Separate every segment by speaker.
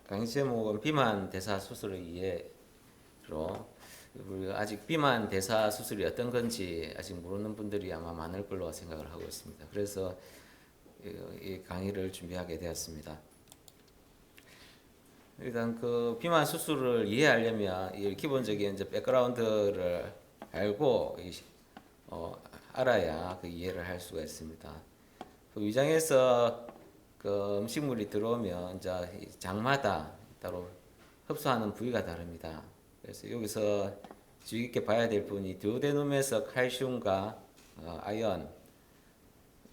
Speaker 1: 강의 제목은 비만 대사 수술의 이해로, 우리가 아직 비만 대사 수술이 어떤 건지 아직 모르는 분들이 아마 많을 걸로 생각을 하고 있습니다. 그래서 이 강의를 준비하게 되었습니다. 일단 그 비만 수술을 이해하려면 이 기본적인 이제 백그라운드를 알고 알아야 그 이해를 할 수가 있습니다. 그 위장에서 그 음식물이 들어오면 이제 장마다 따로 흡수하는 부위가 다릅니다. 그래서 여기서 주의 깊게 봐야 될 부분이 두오데듐에서 칼슘과 아연이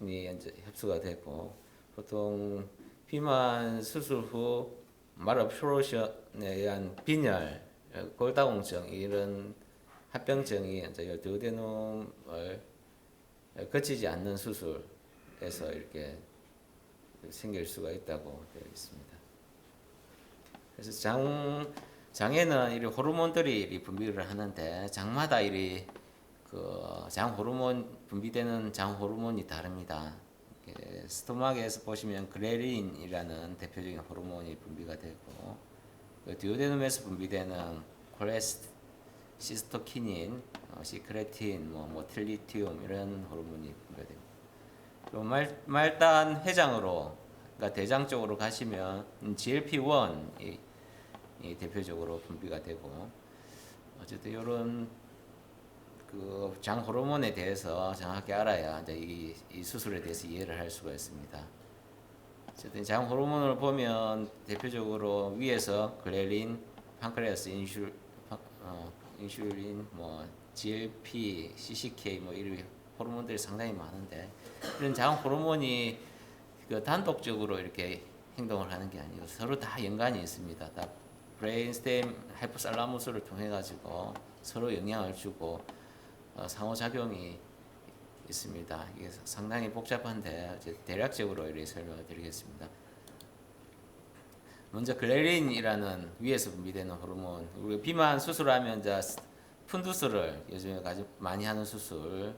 Speaker 1: 이제 흡수가 되고, 보통 비만 수술 후 말ኣብ소르션에 의한 빈혈, 골다공증 이런 합병증이 이제 두오데듐을 거치지 않는 수술에서 이렇게 생길 수가 있다고 되어 있습니다. 그래서 장에는 이 호르몬들이 분비를 하는데, 장마다 장 호르몬 분비되는 장 호르몬이 다릅니다. 스토막에서 보시면 그레린이라는 대표적인 호르몬이 분비가 되고, 디오데듐에서 분비되는 콜레시스토키닌, 시크레틴, 모틸리튬 이런 호르몬이 분비가 됩니다. 그리고 말단 회장으로, 그러니까 대장 쪽으로 가시면 GLP-1이 대표적으로 분비가 되고, 어쨌든 이런 그 장 호르몬에 대해서 정확히 알아야 이제 이 수술에 대해서 이해를 할 수가 있습니다. 어쨌든 장 호르몬을 보면 대표적으로 위에서 그렐린, 판크레아스, 인슐린, GLP, CCK 이런 호르몬들이 상당히 많은데, 이런 장 호르몬이 그 단독적으로 이렇게 행동을 하는 게 아니고 서로 다 연관이 있습니다. 다 브레인스템 하이포살라무스를 통해 가지고 서로 영향을 주고 상호작용이 있습니다. 이게 상당히 복잡한데 대략적으로 이렇게 설명을 드리겠습니다. 먼저 글레린이라는 위에서 분비되는 호르몬, 우리 비만 수술하면 이제 푼두스를 요즘에 아주 많이 하는 수술,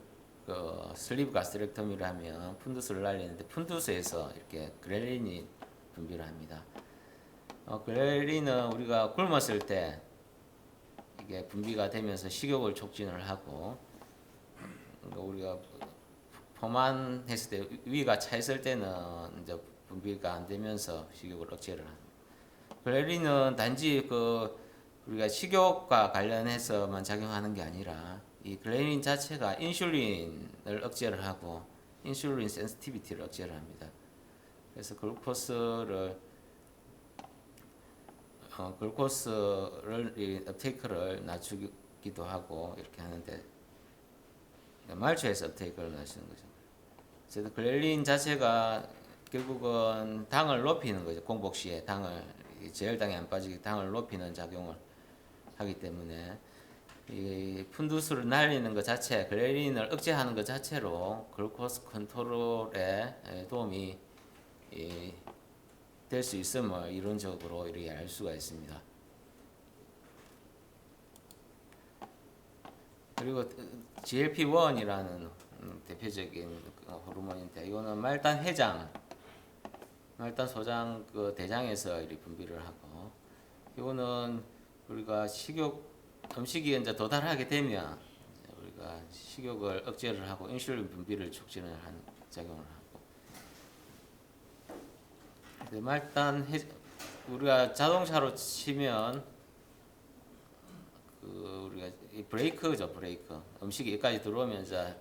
Speaker 1: 그 슬리브 가스트렉터미를 하면 푼두스를 날리는데, 푼두스에서 이렇게 그렐린이 분비를 합니다. 그렐린은 우리가 굶었을 때 이게 분비가 되면서 식욕을 촉진을 하고, 그러니까 우리가 포만했을 때, 위가 차 있을 때는 이제 분비가 안 되면서 식욕을 억제를 합니다. 그렐린은 단지 우리가 식욕과 관련해서만 작용하는 게 아니라, 이 글레린 자체가 인슐린을 억제를 하고 인슐린 센시티비티를 억제를 합니다. 그래서 글루코스를 업테이크를 낮추기도 하고 이렇게 하는데, 말초에서 업테이크를 낮추는 거죠. 그래서 글렐린 자체가 결국은 당을 높이는 거죠. 공복 시에 제혈당이 안 빠지게 당을 높이는 작용을 하기 때문에, 이 푼두스를 날리는 것 자체, 그렐린을 억제하는 것 자체로 글루코스 컨트롤에 도움이 될 수 있음을 이론적으로 이렇게 알 수가 있습니다. 그리고 GLP-1이라는 대표적인 호르몬인데, 이거는 말단 소장 그 대장에서 이렇게 분비를 하고, 이거는 우리가 음식이 이제 도달하게 되면 우리가 식욕을 억제를 하고 인슐린 분비를 촉진을 하는 작용을 하고, 우리가 자동차로 치면 우리가 브레이크죠, 브레이크. 음식이 여기까지 들어오면 이제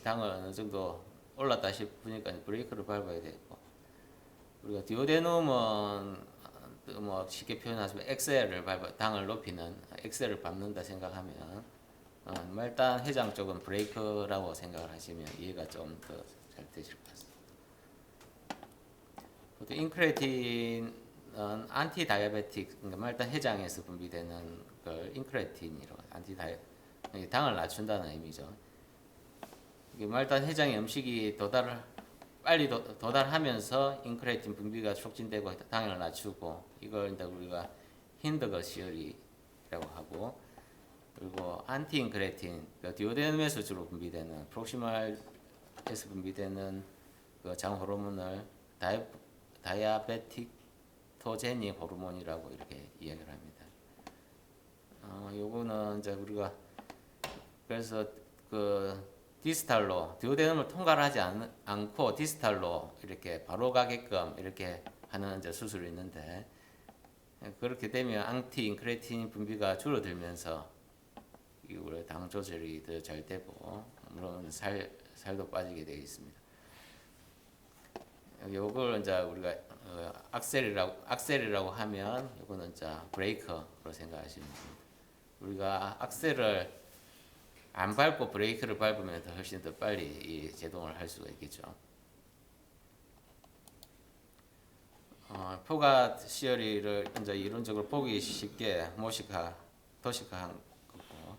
Speaker 1: 당을 어느 정도 올랐다 싶으니까 브레이크를 밟아야 되고, 우리가 디오데듐은 쉽게 표현하시면 당을 높이는 엑셀을 밟는다 생각하면, 말단 회장 쪽은 브레이크라고 생각을 하시면 이해가 좀 더 잘 되실 것 같습니다. 보통 인크레틴은 안티 다이아베틱, 그러니까 말단 회장에서 분비되는 걸 인크레틴이라고, 당을 낮춘다는 의미죠. 말단 회장에 음식이 도달을 빨리 도달하면서 인크레틴 분비가 촉진되고 당연을 낮추고 이걸 이제 우리가 힌드거 시어리라고 하고 그리고 안티 인크레틴 디오데됐에서 주로 분비되는 프록시말에서 분비되는 그 장 호르몬을 다이아베틱토제닉 호르몬이라고 이렇게 이야기를 합니다. 요거는 이제 우리가 그래서 그 디스탈로 디오데됐을 통과를 하지 않고 디스탈로 이렇게 바로 가게끔 이렇게 하는 이제 수술이 있는데 그렇게 되면 안티 인크레틴 분비가 줄어들면서 우리 당 조절이 더 잘 되고 물론 살도 빠지게 되어 있습니다. 요걸 이제 우리가 악셀이라고 하면 요거는 이제 브레이커로 생각하시면 됩니다. 우리가 악셀을 안 밟고 브레이크를 밟으면 더 훨씬 더 빨리 이 제동을 할 수가 있겠죠. 포가 시어리를 이제 이론적으로 보기 쉽게 도식화한 거고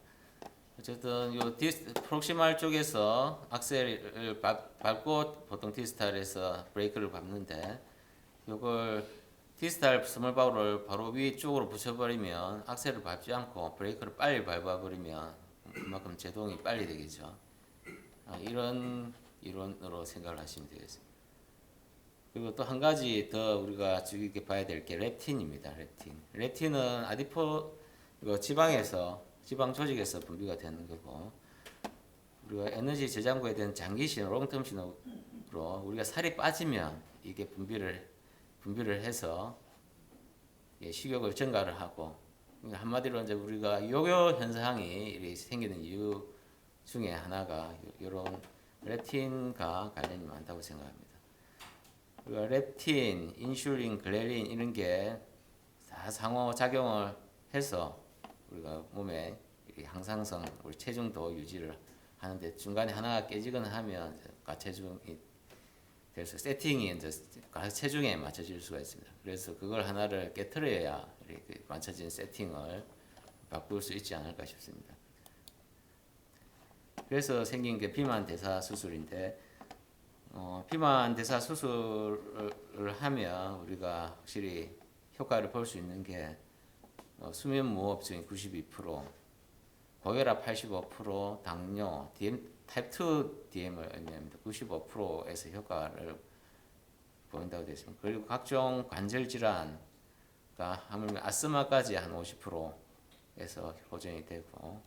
Speaker 1: 어쨌든 요 프록시말 쪽에서 악셀을 밟고 보통 디스탈에서 브레이크를 밟는데 요걸 디스탈 스몰 바울을 바로 위쪽으로 붙여버리면 악셀을 밟지 않고 브레이크를 빨리 밟아버리면 그만큼 제동이 빨리 되겠죠. 이런 이론으로 생각을 하시면 되겠습니다. 그리고 또 한 가지 더 우리가 주의 깊게 봐야 될 게 렙틴입니다. 렙틴은 아디포 지방 조직에서 분비가 되는 거고 우리가 에너지 저장고에 대한 장기 신호, 롱텀 신호로 우리가 살이 빠지면 이게 분비를 해서 식욕을 증가를 하고 한마디로 이제 우리가 요요 현상이 생기는 이유 중에 하나가 이런 렙틴과 관련이 많다고 생각합니다. 우리가 렙틴, 인슐린, 글레린 이런 게 다 상호작용을 해서 우리가 몸에 항상성, 우리 체중도 유지를 하는데 중간에 하나가 깨지거나 하면 과체중이 돼서 세팅이 이제 체중에 맞춰질 수가 있습니다. 그래서 그걸 하나를 깨트려야 이렇게 맞춰진 세팅을 바꿀 수 있지 않을까 싶습니다. 그래서 생긴 게 비만 대사 수술인데 비만 대사 수술을 하면 우리가 확실히 효과를 볼 수 있는 게 수면 무호흡증이 92%, 고혈압 85%, 당뇨, 타입 2 DM을 의미합니다. 95%에서 효과를 보인다고 되어 있습니다. 그리고 각종 관절 질환, 하물며 아스마까지 한 50%에서 보정이 되고,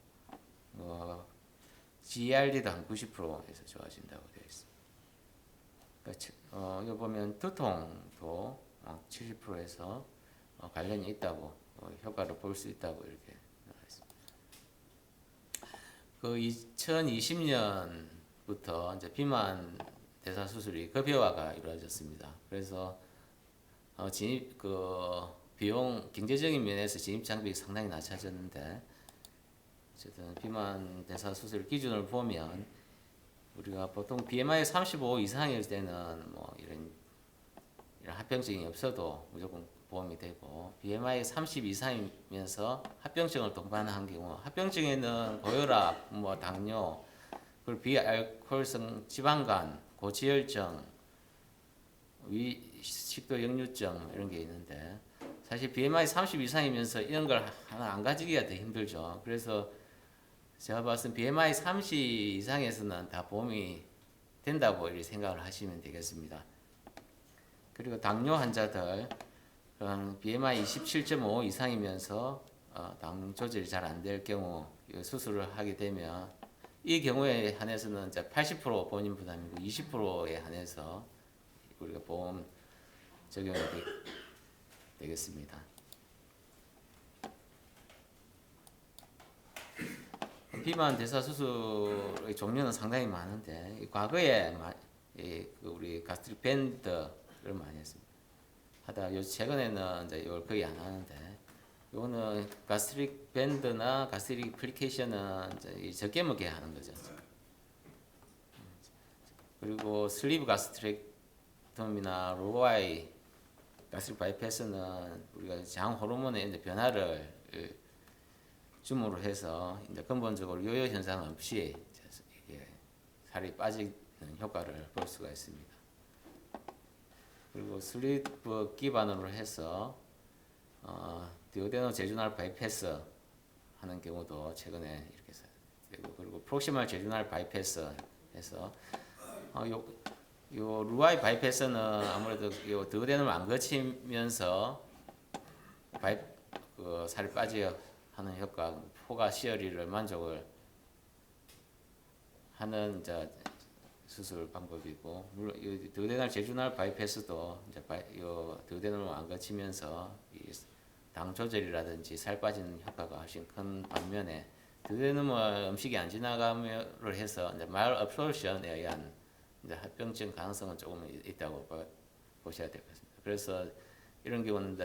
Speaker 1: GERD도 한 90%에서 좋아진다고 되어 있습니다. 이거 보면 두통도 70%에서 관련이 있다고, 효과를 볼 수 있다고 이렇게 나와 있습니다. 그 2020년부터 이제 비만 대사 수술이 급여화가 이루어졌습니다. 그래서 비용 경제적인 면에서 진입 장벽이 상당히 낮춰졌는데 어쨌든 비만 대사 수술 기준을 보면 우리가 보통 BMI 35 이상일 때는 뭐 이런 합병증이 없어도 무조건 보험이 되고 BMI 30 이상이면서 합병증을 동반한 경우 합병증에는 고혈압, 당뇨, 그리고 비알코올성 지방간, 고지혈증, 식도 역류증 이런 게 있는데 사실 BMI 30 이상이면서 이런 걸 하나 안 가지기가 더 힘들죠. 그래서 제가 봤을 때 BMI 30 이상에서는 다 보험이 된다고 이렇게 생각을 하시면 되겠습니다. 그리고 당뇨 환자들 BMI 27.5 이상이면서 당 조절이 잘 안 될 경우 수술을 하게 되면 이 경우에 한해서는 이제 80% 본인 부담이고 20%에 한해서 우리가 보험 적용이 되겠습니다. 비만 대사 수술의 종류는 상당히 많은데 과거에 우리 가스트릭 밴드를 많이 했습니다. 하다 최근에는 이제 이걸 거의 안 하는데 이거는 가스트릭 밴드나 가스트릭 플리케이션은 이제 적게 먹게 하는 거죠. 그리고 슬리브 가스트렉토미나 로아이 가스트릭 바이패스는 우리가 장 호르몬의 이제 변화를 줌으로 해서 이제 근본적으로 요요 현상 없이 살이 빠지는 효과를 볼 수가 있습니다. 그리고 슬리브 기반으로 해서 디오데노 제주날 바이패스 하는 경우도 최근에 이렇게 되고, 그리고 프록시말 제주날 바이패스 해서 요 루아이 바이패스는 아무래도 요 디오데노를 안 거치면서 그 살이 빠져 하는 효과, 포가 시어리를 만족을 하는 이제 수술 방법이고, 물론 이 드오데널 제주날 바이패스도 이제 요 드오데널을 안 거치면서 이 당 조절이라든지 살 빠지는 효과가 훨씬 큰 반면에, 드오데널 음식이 안 지나감으로 해서 이제 말 업소션에 의한 이제 합병증 가능성은 조금 있다고 보셔야 될 것 같습니다. 그래서 이런 경우는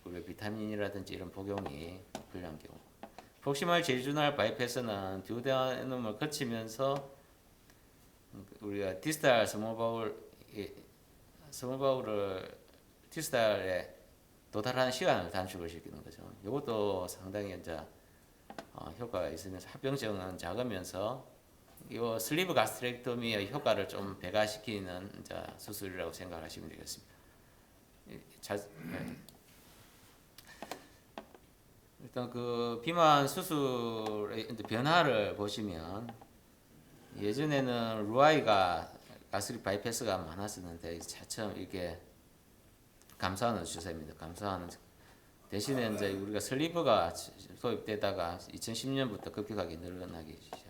Speaker 1: 우리 비타민이라든지 이런 복용이 불리한 경우. 프록시말 제주날 바이패스는 듀오데넘을 거치면서 우리가 디스탈 스몰바울을 디스탈에 도달하는 시간을 단축을 시키는 거죠. 이것도 상당히 이제 효과가 있으면서 합병증은 작으면서 이 슬리브 가스트렉토미의 효과를 좀 배가시키는 이제 수술이라고 생각하시면 되겠습니다. 일단 그 비만 수술의 변화를 보시면, 예전에는 루아이가 가스릭 바이패스가 많았었는데 차츰 이게 감소하는 추세입니다. 감소하는 대신에 이제 우리가 슬리브가 도입되다가 2010년부터 급격하게 늘어나기 시작.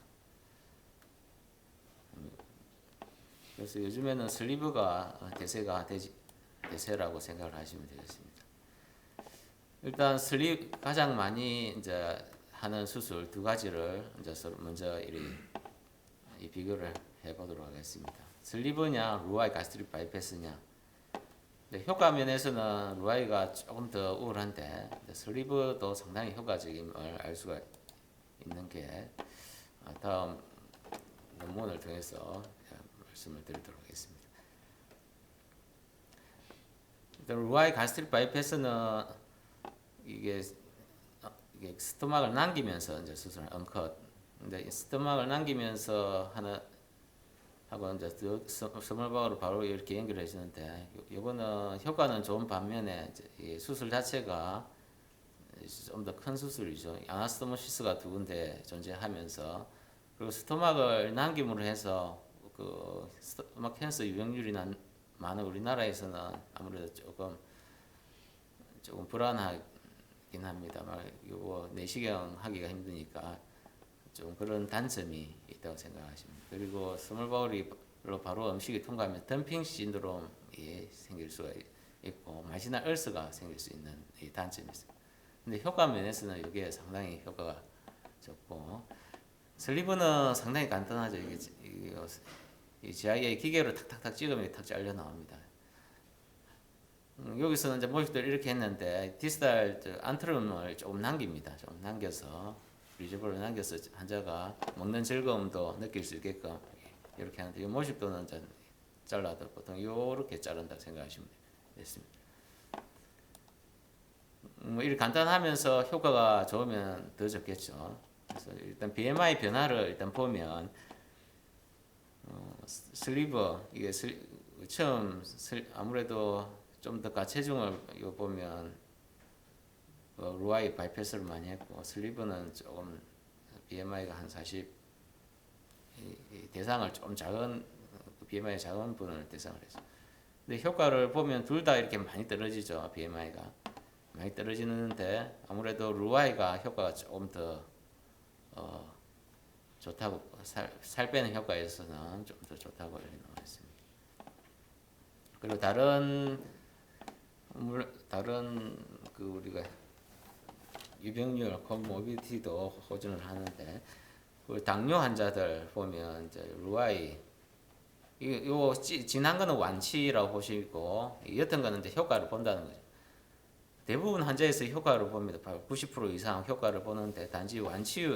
Speaker 1: 그래서 요즘에는 슬리브가 대세라고 생각을 하시면 되겠습니다. 일단 가장 많이 이제 하는 수술 두 가지를 이제 먼저 이 비교를 해보도록 하겠습니다. 슬리브냐, 루아이 가스트릭 바이패스냐. 효과 면에서는 루아이가 조금 더 우월한데, 슬리브도 상당히 효과적임을 알 수가 있는 게 다음 논문을 통해서 말씀을 드리도록 하겠습니다. 일단 루아이 가스트릭 바이패스는 이게 스토막을 남기면서 이제 수술을 언컷. 근데 스토막을 남기면서 하고 이제 스몰바울을 바로 이렇게 연결해 주는데, 요거는 효과는 좋은 반면에 이 수술 자체가 좀 더 큰 수술이죠. 아나스토모시스가 두 군데 존재하면서, 그리고 스토막을 남김으로 해서 그 스토막 캔서 유병률이 많은 우리나라에서는 아무래도 조금 불안하긴 합니다. 요거 내시경 하기가 힘드니까 좀 그런 단점이 있다고 생각하십니다. 그리고 스몰바울로 바로 음식이 통과하면 덤핑 신드롬이 생길 수가 있고 마지날 얼스가 생길 수 있는 이 단점이 있습니다. 근데 효과 면에서는 이게 상당히 효과가 좋고, 슬리브는 상당히 간단하죠. 이 GIA 기계로 탁탁탁 찍으면 탁 잘려 나옵니다. 여기서는 이제 모집들 이렇게 했는데, 디스탈 안트럼을 조금 남깁니다. 좀 남겨서 리저버를 남겨서 환자가 먹는 즐거움도 느낄 수 있게끔 이렇게 하는데, 이 모집도는 이제 잘라도 보통 이렇게 자른다 생각하시면 되겠습니다. 이렇게 간단하면서 효과가 좋으면 더 좋겠죠. 그래서 일단 BMI 변화를 일단 보면, 슬리브 이게 처음 아무래도 좀 더 가체중을 이거 보면 루아이 바이패스를 많이 했고, 슬리브는 조금 BMI가 한 40, 대상을 좀 작은 BMI 작은 분을 대상을 했어요. 근데 효과를 보면 둘 다 이렇게 많이 떨어지죠. BMI가 많이 떨어지는데, 아무래도 루아이가 효과가 조금 더 좋다고, 살 빼는 효과에서는 좀 더 좋다고 이렇게 나와 있습니다. 그리고 다른 그 우리가 유병률, 코모비티도 호전을 하는데, 그 당뇨 환자들 보면 이제 루아이 요 진한 거는 완치라고 보시고, 옅은 거는 이제 효과를 본다는 거죠. 대부분 환자에서 효과를 봅니다. 90% 이상 효과를 보는데, 단지 완치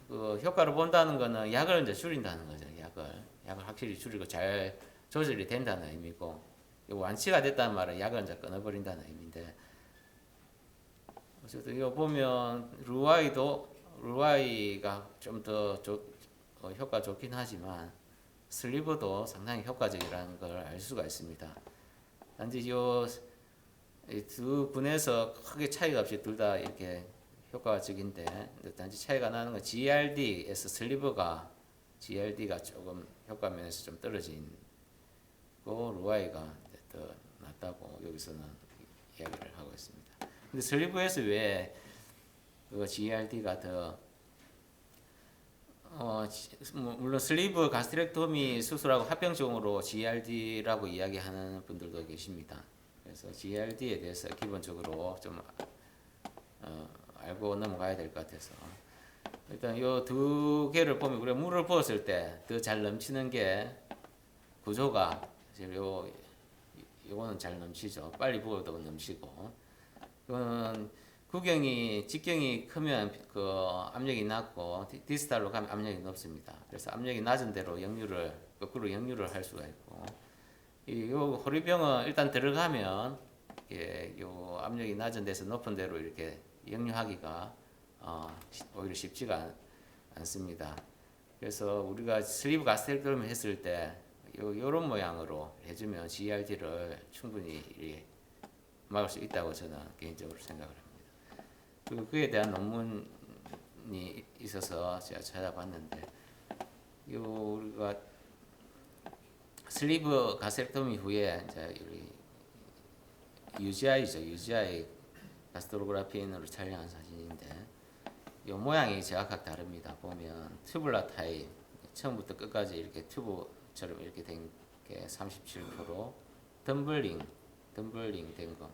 Speaker 1: 그 효과를 본다는 거는 약을 이제 줄인다는 거죠. 약을 확실히 줄이고 잘 조절이 된다는 의미고, 완치가 됐다는 말은 약을 이제 끊어버린다는 의미인데, 어쨌든 이거 보면 루아이가 좀 더 효과 좋긴 하지만, 슬리브도 상당히 효과적이라는 걸 알 수가 있습니다. 단지 이 두 분에서 크게 차이가 없이 둘 다 이렇게 효과적인데, 단지 차이가 나는 건 GRD에서 GRD가 조금 효과 면에서 좀 떨어진 거, 루아이가 더 낫다고 여기서는 이야기를 하고 있습니다. 근데 슬리브에서 왜 그 GRD가 더 물론 슬리브 가스트렉토미 수술하고 합병증으로 GRD라고 이야기하는 분들도 계십니다. 그래서 GRD에 대해서 기본적으로 좀 알고 넘어가야 될 것 같아서, 일단 이 두 개를 보면 우리가 물을 부었을 때 더 잘 넘치는 게 구조가 사실 요거는 잘 넘치죠. 빨리 부어도 넘치고, 이거는 직경이 크면 그 압력이 낮고 디스탈로 가면 압력이 높습니다. 그래서 압력이 낮은 대로 거꾸로 역류를 할 수가 있고, 요 호리병은 일단 들어가면 요 압력이 낮은 데서 높은 데로 이렇게 역류하기가 오히려 쉽지가 않습니다. 그래서 우리가 슬리브 가스트렉토미 했을 때 요런 모양으로 해주면 GRD를 충분히 막을 수 있다고 저는 개인적으로 생각을 합니다. 그리고 그에 대한 논문이 있어서 제가 찾아봤는데, 우리가 슬리브 가스트렉토미 후에 이제 UGI 가스트로그라피인으로 촬영한 사진인데, 이 모양이 제각각 다릅니다. 보면 튜블라 타입, 처음부터 끝까지 이렇게 튜브처럼 이렇게 된 게 37%, 덤블링 된 거.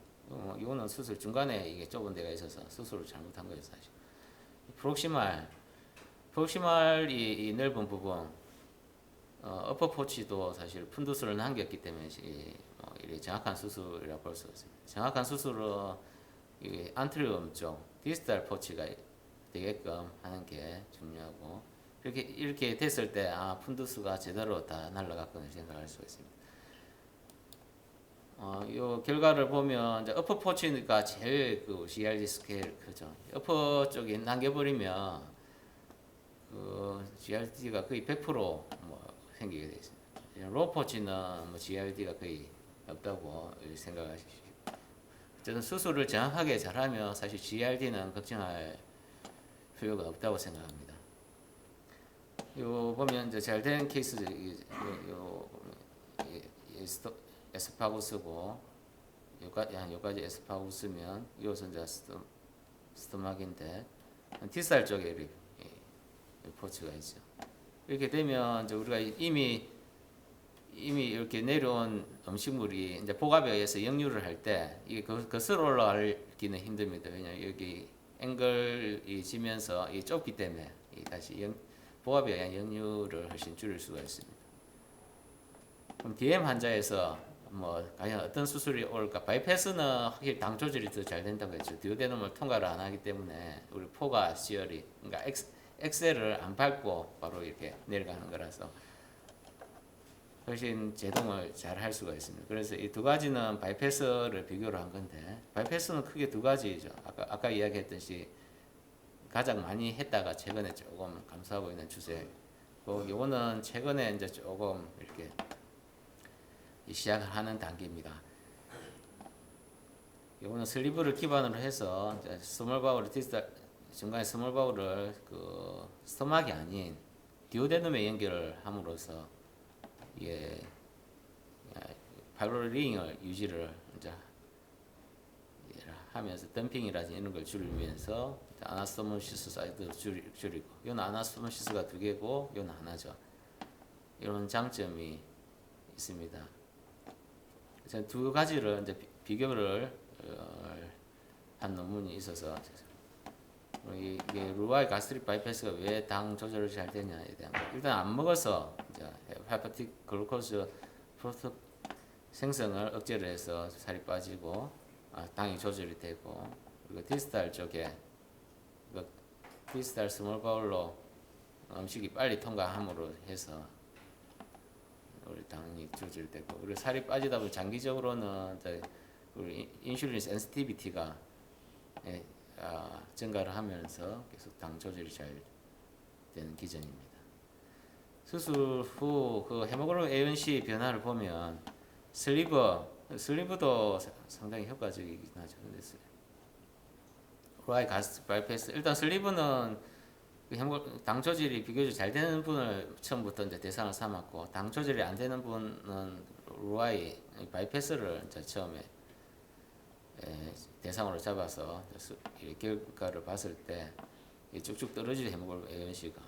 Speaker 1: 이거는 수술 중간에 이게 좁은 데가 있어서 수술을 잘못한 거예요, 사실. 프록시말이 이 넓은 부분, 어퍼 포치도 사실 푼두스를 남겼기 때문에 이게 정확한 수술이라고 볼 수 없습니다. 정확한 수술은 이 안트리움 쪽 디스탈 포치가 되게끔 하는 게 중요하고, 이렇게 됐을 때 푼두스가 제대로 다 날아갔구나 생각할 수가 있습니다. 요 결과를 보면 이제 어퍼 포치니까 제일 그 GRD 스케일 크죠. 어퍼 쪽이 남겨버리면 그 GRD가 거의 100% 생기게 되어 있습니다. 로우 포치는 GRD가 거의 없다고 생각하십시오. 어쨌든 수술을 정확하게 잘하면 사실 GRD는 걱정할 필요가 없다고 생각합니다. 요 보면 이제 잘된 케이스, 에스파구스고, 여기까지 에스파구스면 이것은 이제 스토막인데 뒷살 쪽에 포츠가 있죠. 이렇게 되면 이제 우리가 이미 이렇게 내려온 음식물이 이제 복압에 의해서 역류를 할 때 이게 거슬러 올라가기는 힘듭니다. 왜냐하면 여기 앵글이 지면서 이 좁기 때문에 다시 복압에 의한 역류를 훨씬 줄일 수가 있습니다. 그럼 DM 환자에서 과연 어떤 수술이 올까? 바이패스는 확실히 당 조절이 더 잘 된다고 했죠. 디오데놈을 통과를 안 하기 때문에 우리 포가 시열이, 그러니까 엑셀을 안 밟고 바로 이렇게 내려가는 거라서 훨씬 제동을 잘 할 수가 있습니다. 그래서 이 두 가지는 바이패스를 비교를 한 건데, 바이패스는 크게 두 가지죠. 아까 이야기했듯이 가장 많이 했다가 최근에 조금 감소하고 있는 추세. 요거는 최근에 이제 조금 이렇게 시작을 하는 단계입니다. 이거는 슬리브를 기반으로 해서 스몰 바울을 중간에 스몰 바울을 그 스토막이 아닌 디오데눔에 연결을 함으로써 이게 발로리 링을 유지를 이제 하면서 덤핑이라든지 이런 걸 줄이면서 아나스토모시스 사이드도 줄이고, 이건 아나스토모시스가 두 개고 이건 하나죠. 이런 장점이 있습니다. 두 가지를 이제 비교를 한 논문이 있어서, 이게 루아이 가스트릭 바이패스가 왜 당 조절을 잘 되냐에 대한 거. 일단 안 먹어서 이제 헤파틱 글루코스 프로토 생성을 억제를 해서 살이 빠지고 당이 조절이 되고, 그리고 디스탈 쪽에 디스탈 스몰 바울로 음식이 빨리 통과함으로 해서 우리 당이 조절되고, 그리고 살이 빠지다 보면 장기적으로는 우리 인슐린 센시티비티가 증가를 하면서 계속 당 조절이 잘 되는 기전입니다. 수술 후 그 헤모글로빈 A1C 변화를 보면 슬리브도 상당히 효과적이긴 하죠. 근데 루아이 가스트릭 바이패스 일단 슬리브는 당 조절이 비교적 잘 되는 분을 처음부터 이제 대상을 삼았고 당 조절이 안 되는 분은 루아이 바이패스를 이제 처음에 대상으로 잡아서 결과를 봤을 때 쭉쭉 떨어지죠. 헤모글로빈 A1C가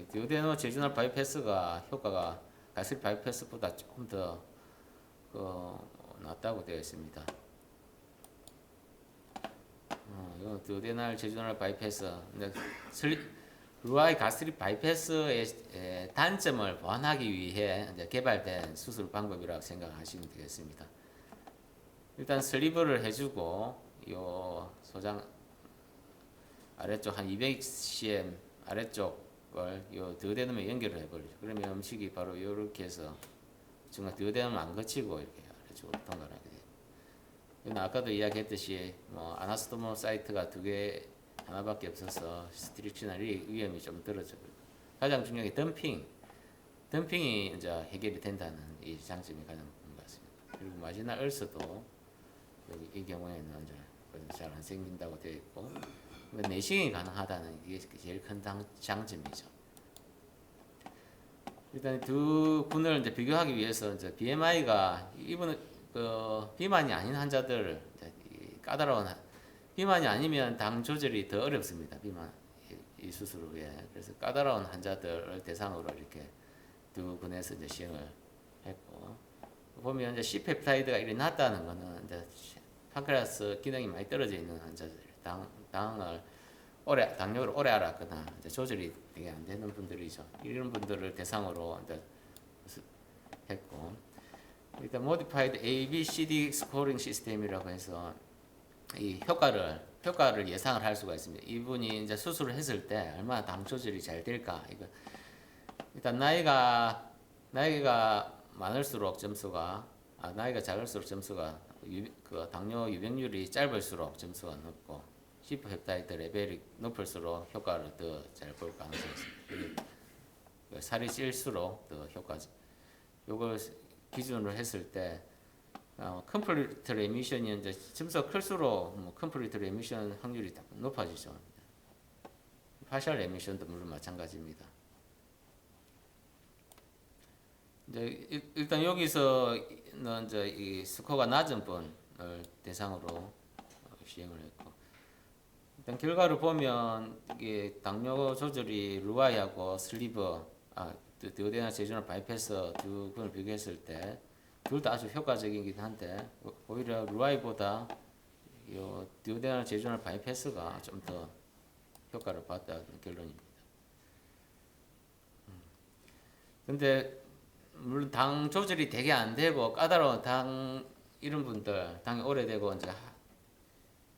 Speaker 1: 디오데노 제주널 바이패스가 효과가 가스트릭 바이패스보다 조금 더 낫다고 되어 있습니다. 이건 디오데널 제주널 바이패스. 근데 루아이 가스트릭 바이패스의 단점을 보완하기 위해 이제 개발된 수술 방법이라고 생각하시면 되겠습니다. 일단 슬리브를 해주고 요 소장 아래쪽 한 200cm 아래쪽을 요 디오데넘에 연결을 해버리죠. 그러면 음식이 바로 이렇게 해서 중간 디오데넘 안 거치고 이렇게 아래쪽으로 통과를 하게 돼요. 이건 아까도 이야기했듯이 뭐 아나스토모 사이트가 두 개 하나밖에 없어서 스트릭션할 위험이 좀 떨어져. 가장 중요한 게 덤핑이 이제 해결이 된다는 이 장점이 가장 큰 것 같습니다. 그리고 마지막 얼스도 여기 이 경우에는 이제 잘 안 생긴다고 되어 있고 내시경이 가능하다는 게 제일 큰 장점이죠. 일단 두 분을 이제 비교하기 위해서 이제 BMI가 이분은 비만이 아닌 환자들 까다로운 비만이 아니면 당 조절이 더 어렵습니다. 비만 이 수술 후에 그래서 까다로운 환자들을 대상으로 이렇게 두 분에서 이제 시행을 했고 보면 이제 C 펩타이드가 이리 낮다는 거는 이제 판크레아스 기능이 많이 떨어져 있는 환자들 당뇨를 오래 앓았거나 이제 조절이 되게 안 되는 분들이죠. 이런 분들을 대상으로 이제 했고 일단 모디파이드 ABCD 스코링 시스템이라고 해서 이 효과를 예상을 할 수가 있습니다. 이분이 이제 수술을 했을 때 얼마나 당 조절이 잘 될까 이거 일단 나이가 많을수록 점수가 나이가 작을수록 점수가 그 당뇨 유병률이 짧을수록 점수가 높고 C-펩타이드 레벨이 높을수록 효과를 더 잘 볼 가능성이 있습니다. 살이 찔수록 더 요걸 기준으로 했을 때 컴플리트 레미션이 이제 점수가 클수록 컴플리트 레미션 확률이 높아지죠. 파셜 레미션도 물론 마찬가지입니다. 이제 일단 여기서는 이제 이 스코어가 낮은 분을 대상으로 시행을 했고 일단 결과를 보면 이게 당뇨 조절이 루아이하고 슬리브 디오데나 제주널 바이패스 두 분을 비교했을 때 둘 다 아주 효과적이긴 한데 오히려 루아이보다 요 디오데나 제주널 바이패스가 좀 더 효과를 봤다는 결론입니다. 근데 물론 당 조절이 되게 안 되고 까다로운 이런 분들 당이 오래되고 이제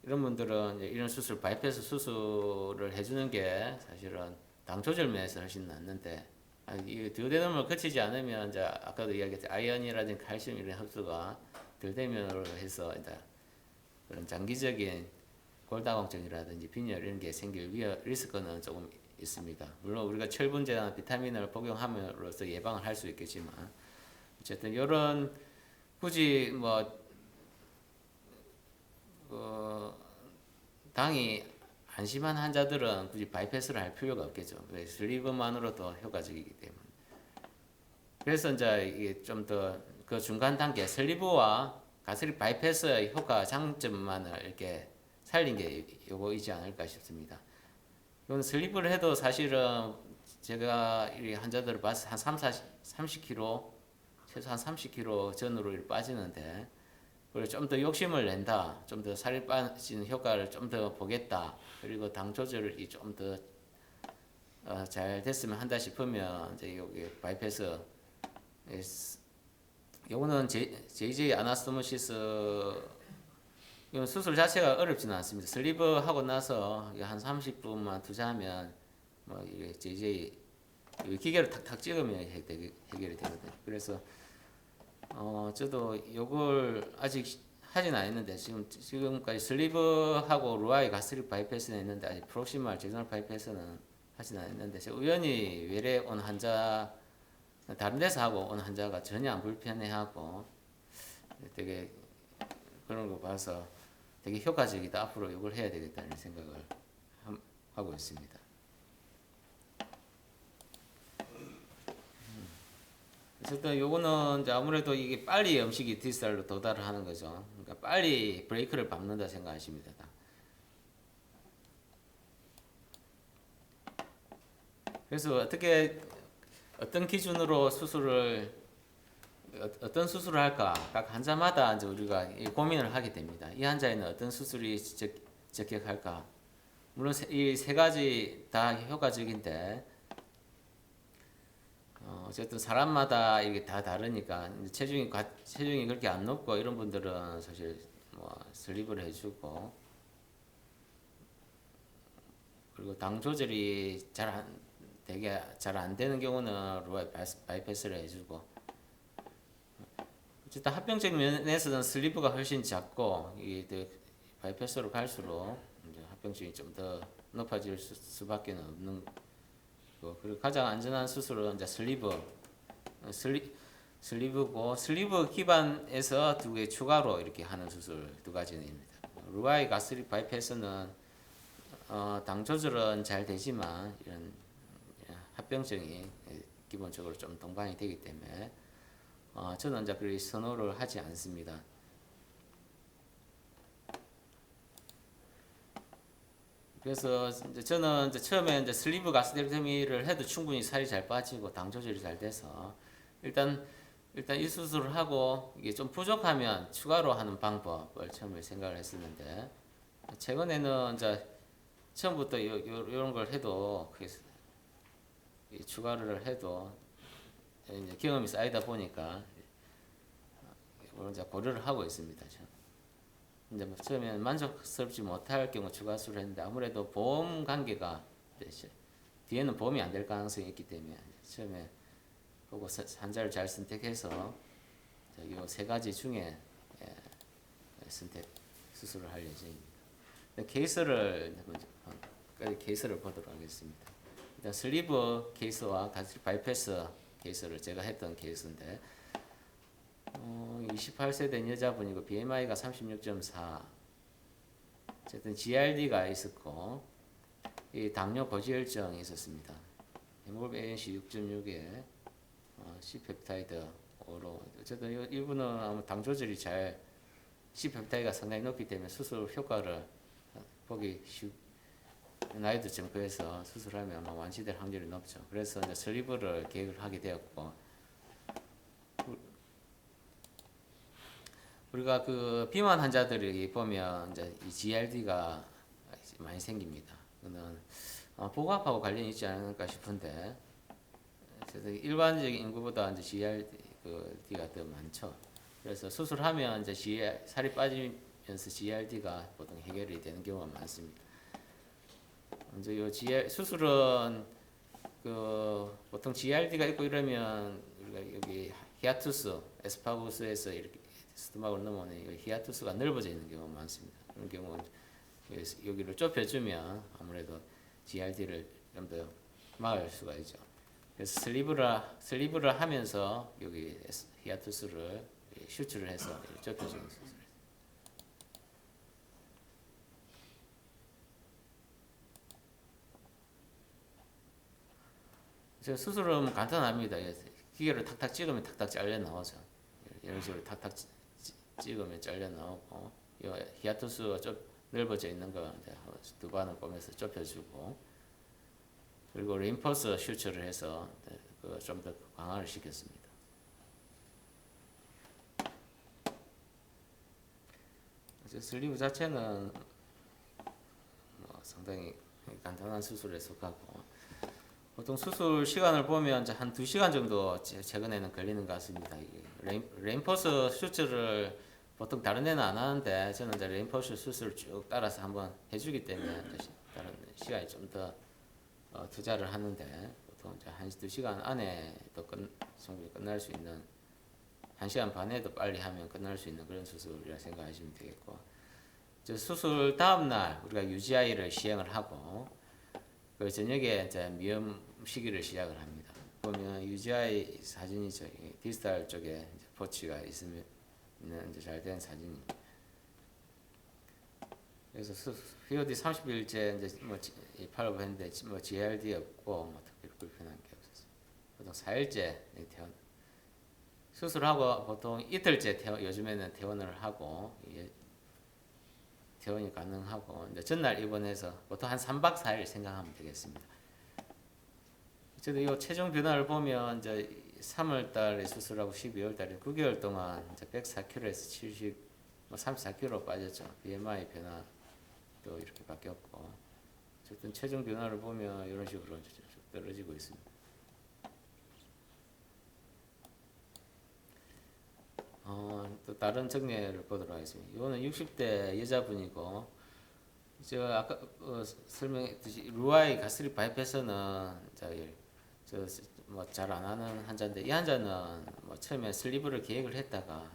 Speaker 1: 이런 분들은 이제 이런 수술 바이패스 수술을 해주는 게 사실은 당 조절 면에서 훨씬 낫는데 이 디오데넘을 거치지 않으면 이제 아까도 이야기했듯이 아연이라든지 칼슘 이런 흡수가 덜 되면으로 해서 이제 그런 장기적인 골다공증이라든지 빈혈 이런 게 생길 리스크는 조금 있습니다. 물론 우리가 철분제나 비타민을 복용함으로써 예방을 할 수 있겠지만 어쨌든 이런 굳이 당이 안심한 환자들은 굳이 바이패스를 할 필요가 없겠죠. 슬리브만으로도 효과적이기 때문에. 그래서 이제 이게 좀 더 그 중간 단계 슬리브와 가스트릭 바이패스의 효과 장점만을 이렇게 살린 게 요거이지 않을까 싶습니다. 이건 슬리브를 해도 사실은 제가 이 환자들을 봐서 한 30kg 최소한 30kg 전으로 빠지는데 그리고 좀 더 욕심을 낸다, 좀 더 살이 빠지는 효과를 좀 더 보겠다, 그리고 당 조절이 좀 더 잘 됐으면 한다 싶으면 이제 여기 바이패스, 요거는 JJ 아나스토모시스 이건 수술 자체가 어렵지는 않습니다. 슬리브 하고 나서 한 30분만 투자하면 뭐 이게 JJ 기계로 탁탁 찍으면 해결이 되거든요. 그래서 저도 요걸 아직 하진 않았는데 지금까지 슬리브하고 루아이 가스트릭 바이패스는 했는데 아직 프록시말 제주널 바이패스는 하진 않았는데 제가 우연히 외래 온 환자 다른 데서 하고 온 환자가 전혀 안 불편해하고 되게 그런 거 봐서 되게 효과적이다. 앞으로 이걸 해야 되겠다는 생각을 하고 있습니다. 어쨌든 요거는 이제 아무래도 이게 빨리 음식이 D살로 도달을 하는 거죠. 그러니까 빨리 브레이크를 밟는다 생각하십니다. 그래서 어떤 기준으로 어떤 수술을 할까 각 환자마다 이제 우리가 고민을 하게 됩니다. 이 환자에는 어떤 수술이 적격할까? 물론 이 세 가지 다 효과적인데 어쨌든 사람마다 이게 다 다르니까 체중이 그렇게 안 높고 이런 분들은 사실 뭐 슬립을 해주고 그리고 당 조절이 되게 잘 안 되는 경우는 루아의 바이패스를 해주고 어쨌든 합병적 면에서는 슬리브가 훨씬 작고 이게 바이패스로 갈수록 이제 합병증이 좀 더 높아질 수밖에 없는 거. 그리고 가장 안전한 수술은 이제 슬리브고 슬리브 기반에서 두 개 추가로 이렇게 하는 수술 두 가지입니다. 루아의 가스릭 바이패스는 당 조절은 잘 되지만 이런 합병증이 기본적으로 좀 동반이 되기 때문에 저는 이제 그리 선호를 하지 않습니다. 그래서 저는 처음에 슬리브 가스렉토미를 해도 충분히 살이 잘 빠지고 당 조절이 잘 돼서 일단 이 수술을 하고 이게 좀 부족하면 추가로 하는 방법을 처음에 생각을 했었는데 최근에는 이제 처음부터 이런 걸 해도 추가를 해도 이제 경험이 쌓이다 보니까 이제 고려를 하고 있습니다. 이제 처음에는 만족스럽지 못할 경우 추가 수술을 했는데 아무래도 보험 관계가 뒤에는 보험이 안 될 가능성이 있기 때문에 처음에 보고 환자를 잘 선택해서 이 세 가지 중에 수술을 할 예정입니다. 케이스를 보도록 하겠습니다. 일단 슬리브 케이스와 가스릭 바이패스 케이스를 제가 했던 케이스인데 28세 된 여자분이고 BMI가 36.4 어쨌든 GRD가 있었고 이 당뇨 고지혈증이 있었습니다. 헤모글로빈 A1C 6.6에 C펩타이드 5로 어쨌든 이분은 아마 당 조절이 잘 C펩타이드가 상당히 높기 때문에 수술 효과를 보기 나이도 증표해서 수술하면 아마 완치될 확률이 높죠. 그래서 이제 슬리브를 계획을 하게 되었고 우리가 그 비만 환자들이 보면 이제 이 GRD가 많이 생깁니다. 그는 복압하고 관련이 있지 않을까 싶은데 일반적인 인구보다 이제 GRD가 더 많죠. 그래서 수술하면 이제 살이 빠지면서 GRD가 보통 해결이 되는 경우가 많습니다. 이제 요 수술은 보통 GRD가 있고 이러면 우리가 여기 히아투스, 에스파구스에서 이렇게 스토막으로 넘어오는 히아투스가 넓어져 있는 경우가 많습니다. 그런 경우는 여기를 좁혀주면 아무래도 GRD를 좀 더 막을 수가 있죠. 그래서 슬리브를 하면서 여기 히아투스를 슈트를 해서 좁혀주는 수술. 수술은 간단합니다. 기계로 탁탁 찍으면 탁탁 잘려 나오죠. 이런 식으로 탁탁 찍으면 잘려 나오고 히아투스가 좀 넓어져 있는 거 두 반을 꼬매서 좁혀주고 그리고 레인포스 슈처를 해서 좀 더 강화를 시켰습니다. 슬리브 자체는 상당히 간단한 수술에 속하고 보통 수술 시간을 보면 한 2시간 정도 최근에는 걸리는 것 같습니다. 레인포스 슈트를 보통 다른 데는 안 하는데 저는 이제 레인포스 슈트를 쭉 따라서 한번 해주기 때문에 다른 시간이 좀 더 투자를 하는데 보통 이제 2시간 안에 또 충분히 끝날 수 있는 1시간 반에도 빨리 하면 끝날 수 있는 그런 수술이라 생각하시면 되겠고 수술 다음 날 우리가 UGI를 시행을 하고 그 저녁에 이제 미염 시기를 시작을 합니다. 보면 UGI 사진이죠. 디스탈 쪽에 이제 포치가 있으면 이제 잘된 사진입니다. 그래서 POD 30일째 이제 뭐 팔로우 했는데 뭐 GRD 없고 뭐 특별히 불편한 게 없었어요. 보통 4일째 퇴원. 수술하고 보통 이틀째 요즘에는 퇴원을 하고 퇴원이 가능하고 이제 전날 입원해서 보통 한 3박 4일 생각하면 되겠습니다. 저도 이 체중 변화를 보면 이제 3월 달에 수술하고 12월 달에 9개월 동안 이제 104kg에서 70, 뭐 34kg 빠졌죠. BMI 변화도 이렇게 바뀌었고, 어쨌든 체중 변화를 보면 이런 식으로 쭉 떨어지고 있습니다. 또 다른 정례를 보도록 하겠습니다. 이거는 60대 여자분이고, 저 아까 설명했듯이 루아이 가스릭 바이패스는 뭐 잘 안 하는 환자인데, 이 환자는 뭐 처음에 슬리브를 계획을 했다가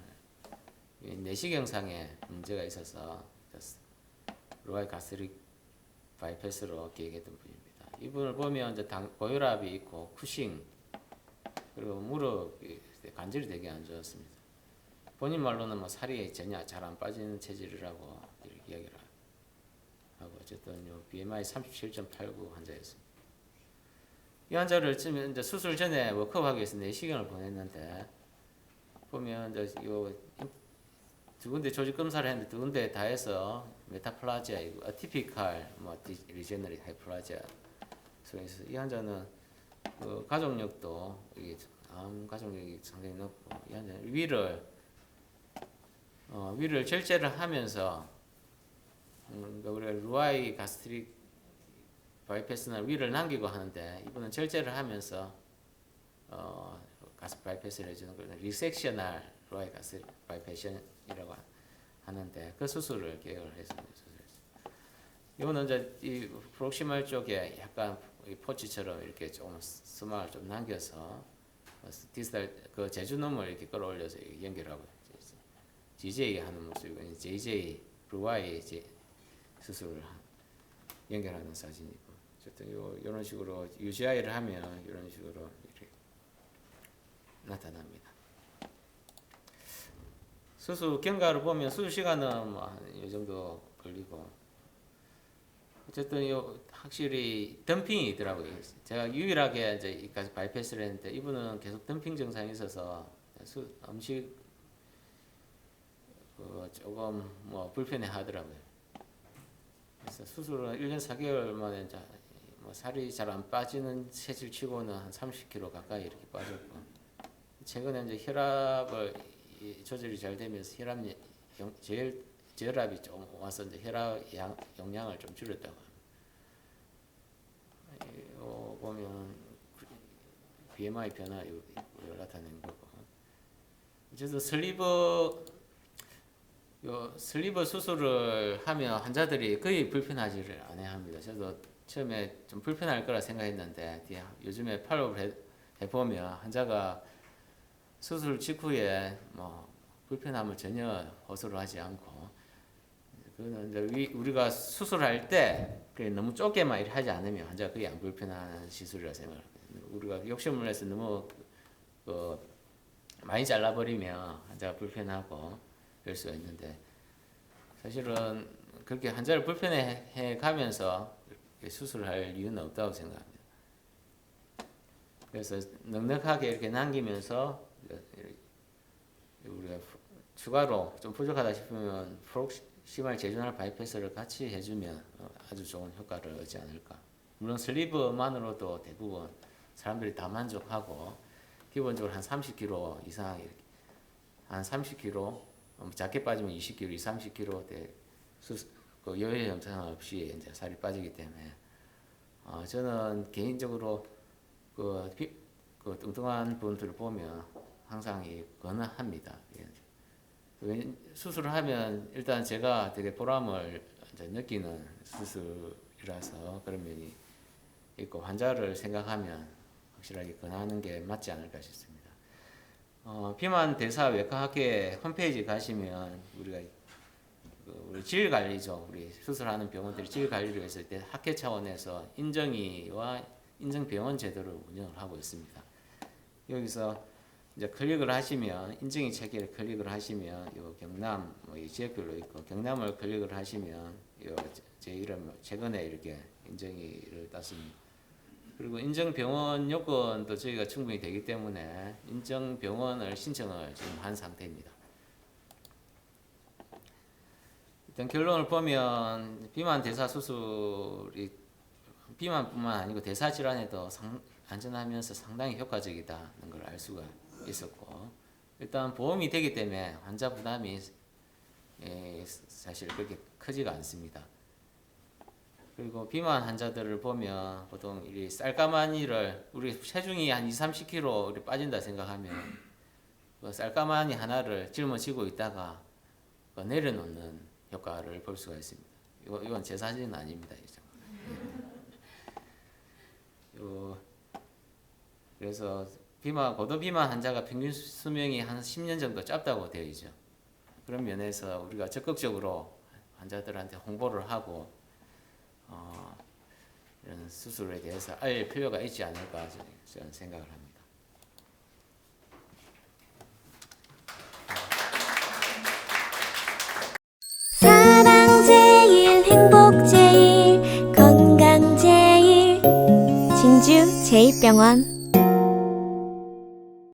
Speaker 1: 내시경상에 문제가 있어서 루아이 가스릭 바이패스로 계획했던 분입니다. 이분을 보면 이제 고혈압이 있고 쿠싱 그리고 무릎 관절이 되게 안 좋았습니다. 본인 말로는 뭐 살이 전혀 잘 안 빠지는 체질이라고 이렇게 이야기를 하고, 어쨌든 요 BMI 37.89 환자였습니다. 이 환자를 이제 수술 전에 워크업하기 위해서 내시경을 보냈는데, 보면 이제 요 두 군데 조직 검사를 했는데 두 군데 다 해서 메타플라지아이고 아티피칼 뭐 리제너리 하이플라지아 속에서 이 환자는 그 가족력도 이게 암 가족력이 상당히 높고, 이 환자는 위를 절제를 하면서 그러니까 우리가 루아이 가스트릭 바이패스는 위를 남기고 하는데, 이분은 절제를 하면서 가스 바이패스를 해주는 걸 리섹셔널 루아이 가스 바이패스이라고 하는데, 그 수술을 계획을 했습니다. 이거는 이제 이 프록시말 쪽에 약간 포치처럼 이렇게 조금 스마를 좀 남겨서 디스탈 그 제주놈을 이렇게 끌어올려서 연결하고 GJ 하는 모습이고, JJ 루아이 수술을 연결하는 사진이고, 어쨌든 이런 식으로 UGI를 하면 이런 식으로 이렇게 나타납니다. 수술 경과를 보면 수술 시간은 뭐 이 정도 걸리고, 어쨌든 확실히 덤핑이 있더라고요. 제가 유일하게 이제 이까지 바이패스를 했는데, 이분은 계속 덤핑 증상이 있어서 음식 조금 뭐 불편해 하더라고요. 그래서 수술은 1년 4개월 만에 이제 뭐 살이 잘 안 빠지는 체질치고는 한 30kg 가까이 이렇게 빠졌고, 최근에 이제 혈압을 조절이 잘 되면서 저혈압이 좀 와서 이제 혈압 용량을 좀 줄였다고 합니다. 보면 BMI 변화 나타낸 거고, 그래서 슬리브 수술을 하면 환자들이 거의 불편하지를 않아야 합니다. 저도 처음에 좀 불편할 거라 생각했는데, 요즘에 팔로우를 해보면 환자가 수술 직후에 뭐 불편함을 전혀 호소를 하지 않고, 그거는 이제 우리가 수술할 때 너무 좁게만 하지 않으면 환자가 거의 안 불편한 시술이라 생각합니다. 우리가 욕심을 내서 너무 많이 잘라버리면 환자가 불편하고 그럴 수가 있는데, 사실은 그렇게 환자를 불편해 가면서 수술할 이유는 없다고 생각합니다. 그래서 넉넉하게 이렇게 남기면서 우리가 추가로 좀 부족하다 싶으면 프록시말 제주널 바이패스를 같이 해주면 아주 좋은 효과를 얻지 않을까. 물론 슬리브만으로도 대부분 사람들이 다 만족하고, 기본적으로 한 30kg 이상 이렇게 한 30kg, 작게 빠지면 20kg, 30kg 대 그 여유 현상 없이 이제 살이 빠지기 때문에 저는 개인적으로 그 뚱뚱한 분들을 보면 항상 권합니다. 수술을 하면 일단 제가 되게 보람을 이제 느끼는 수술이라서 그런 면이 있고, 환자를 생각하면 확실하게 권하는 게 맞지 않을까 싶습니다. 비만 대사 외과학회 홈페이지 가시면 우리 질 관리죠. 우리 수술하는 병원들이 질 관리를 했을 때 학회 차원에서 인정위와 인증병원 제도를 운영을 하고 있습니다. 여기서 이제 클릭을 하시면 인증위 체계를 클릭을 하시면 요 경남 이 지역별로 있고 경남을 클릭을 하시면 요 제 이름 최근에 이렇게 인증위를 땄습니다. 그리고 인증병원 요건도 저희가 충분히 되기 때문에 인증병원을 신청을 지금 한 상태입니다. 일단 결론을 보면 비만 대사 수술이 비만뿐만 아니고 대사 질환에도 안전하면서 상당히 효과적이다는 걸 알 수가 있었고, 일단 보험이 되기 때문에 환자 부담이 사실 그렇게 크지가 않습니다. 그리고 비만 환자들을 보면 보통 이 쌀가마니를 우리 체중이 한 20-30kg 우리 빠진다 생각하면 그 쌀가마니 하나를 짊어지고 있다가 내려놓는 효과를 볼 수가 있습니다. 이건 제 사진은 아닙니다. 그래서 고도 비만 환자가 평균 수명이 한 10년 정도 짧다고 되어 있죠. 그런 면에서 우리가 적극적으로 환자들한테 홍보를 하고 이런 수술에 대해서 알 필요가 있지 않을까 저는 생각을 합니다.
Speaker 2: 사랑 제일, 행복 제일, 건강 제일, 진주 제1병원.